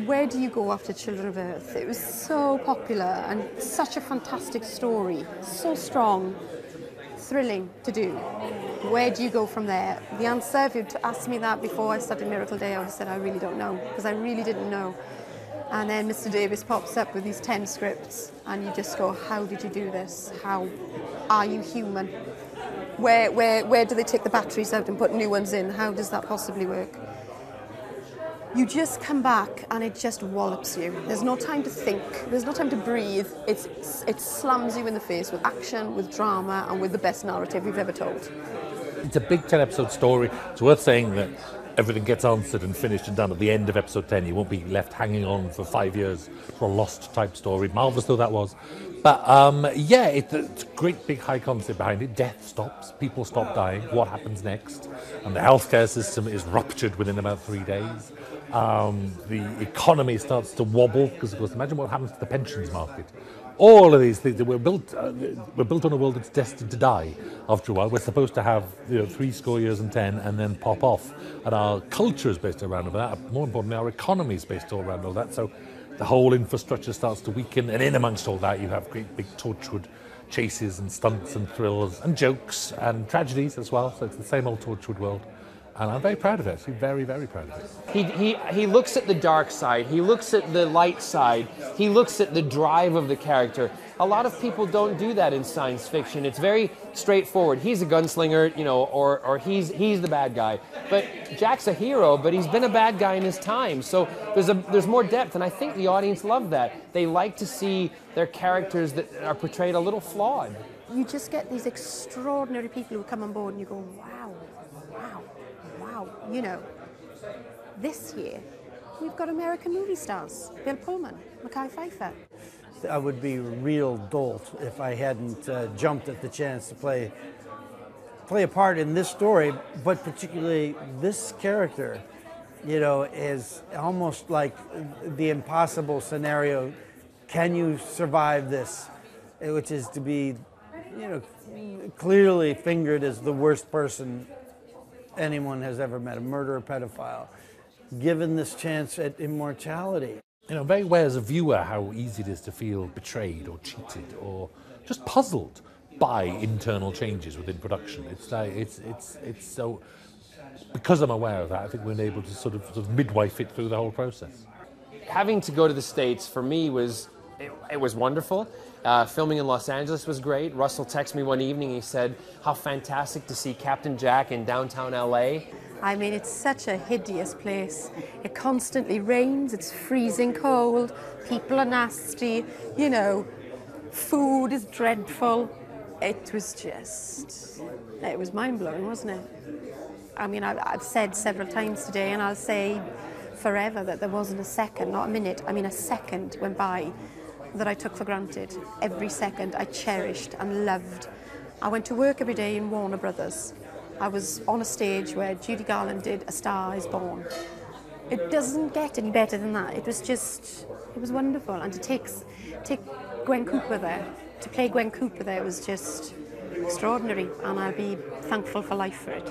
Where do you go after Children of Earth? It was so popular and such a fantastic story, so strong, thrilling to do. Where do you go from there? The answer, if you'd asked me that before I started Miracle Day, I would have said I really don't know, because I really didn't know. And then Mr. Davies pops up with these 10 scripts, and you just go, how did you do this? How are you human? Where do they take the batteries out and put new ones in? How does that possibly work? You just come back and it just wallops you. There's no time to think. There's no time to breathe. It slams you in the face with action, with drama, and with the best narrative we've ever told. It's a big 10-episode story. It's worth saying that everything gets answered and finished and done at the end of episode 10. You won't be left hanging on for 5 years for a Lost type story, marvellous though that was. But yeah, it's a great big high concept behind it. Death stops, people stop dying, what happens next? And the healthcare system is ruptured within about 3 days. The economy starts to wobble, because of course imagine what happens to the pensions market. All of these things that we're built on a world that's destined to die after a while. We're supposed to have 70 years and 10 and then pop off. And our culture is based around all that. More importantly, our economy is based all around all that. So the whole infrastructure starts to weaken. And in amongst all that, you have great big Torchwood chases and stunts and thrills and jokes and tragedies as well. So it's the same old Torchwood world. And I'm very proud of it, actually, very, very proud of it. He looks at the dark side, he looks at the light side, he looks at the drive of the character. A lot of people don't do that in science fiction. It's very straightforward. He's a gunslinger, or he's the bad guy. But Jack's a hero, but he's been a bad guy in his time. So there's more depth, and I think the audience love that. They like to see their characters that are portrayed a little flawed. You just get these extraordinary people who come on board and you go, wow, wow. Wow, this year we've got American movie stars, Bill Pullman, Mackay Pfeiffer. I would be a real dolt if I hadn't jumped at the chance to play a part in this story, but particularly this character, is almost like the impossible scenario. Can you survive this? Which is to be, clearly fingered as the worst person anyone has ever met, a murderer, pedophile, given this chance at immortality. Very aware as a viewer how easy it is to feel betrayed or cheated or just puzzled by internal changes within production. It's so, because I'm aware of that, I think we're able to sort of midwife it through the whole process. Having to go to the States for me was wonderful. Filming in Los Angeles was great. Russell texted me one evening, he said, how fantastic to see Captain Jack in downtown LA. I mean, it's such a hideous place. It constantly rains, it's freezing cold, people are nasty, food is dreadful. It was mind-blowing, wasn't it? I mean, I've said several times today, and I'll say forever, that there wasn't a second, not a minute, I mean a second went by that I took for granted. Every second I cherished and loved. I went to work every day in Warner Brothers. I was on a stage where Judy Garland did A Star Is Born. It doesn't get any better than that. It was wonderful. And to take Gwen Cooper there, to play Gwen Cooper there was just extraordinary. And I'll be thankful for life for it.